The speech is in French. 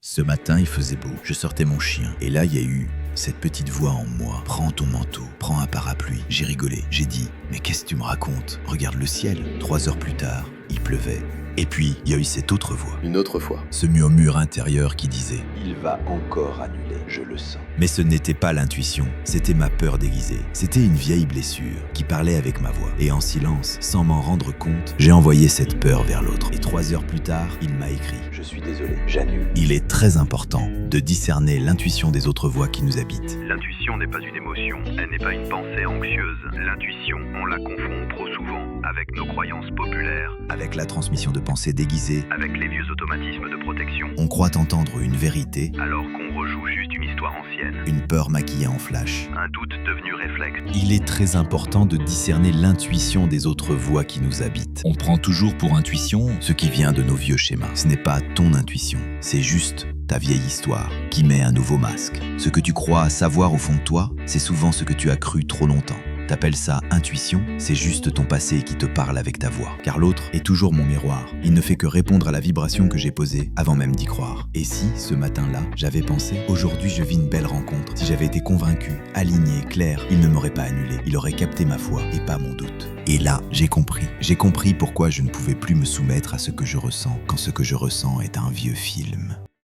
Ce matin, il faisait beau, je sortais mon chien, et là, il y a eu cette petite voix en moi. Prends ton manteau, prends un parapluie. J'ai rigolé, j'ai dit, mais qu'est-ce que tu me racontes? Regarde le ciel. 3 heures plus tard, il pleuvait. Et puis, il y a eu cette autre voix. Une autre fois. Ce murmure intérieur qui disait « Il va encore annuler, je le sens. » Mais ce n'était pas l'intuition, c'était ma peur déguisée. C'était une vieille blessure qui parlait avec ma voix. Et en silence, sans m'en rendre compte, j'ai envoyé cette peur vers l'autre. Et 3 heures plus tard, il m'a écrit. Je suis désolé, j'annule. Il est très important de discerner l'intuition des autres voix qui nous habitent. L'intuition n'est pas une émotion, elle n'est pas une pensée anxieuse. L'intuition, on la confond trop souvent avec nos croyances populaires, Avec la transmission de pensées déguisées, avec les vieux automatismes de protection, on croit entendre une vérité, alors qu'on rejoue juste une histoire ancienne, une peur maquillée en flash. un doute devenu réflexe. Il est très important de discerner l'intuition des autres voix qui nous habitent. On prend toujours pour intuition ce qui vient de nos vieux schémas. Ce n'est pas ton intuition, c'est juste ta vieille histoire qui met un nouveau masque. Ce que tu crois savoir au fond de toi, c'est souvent ce que tu as cru trop longtemps. T'appelles ça intuition, c'est juste ton passé qui te parle avec ta voix. Car l'autre est toujours mon miroir. Il ne fait que répondre à la vibration que j'ai posée avant même d'y croire. Et si, ce matin-là, j'avais pensé, aujourd'hui je vis une belle rencontre. Si j'avais été convaincu, aligné, clair, il ne m'aurait pas annulé. Il aurait capté ma foi et pas mon doute. Et là, j'ai compris. J'ai compris pourquoi je ne pouvais plus me soumettre à ce que je ressens quand ce que je ressens est un vieux film.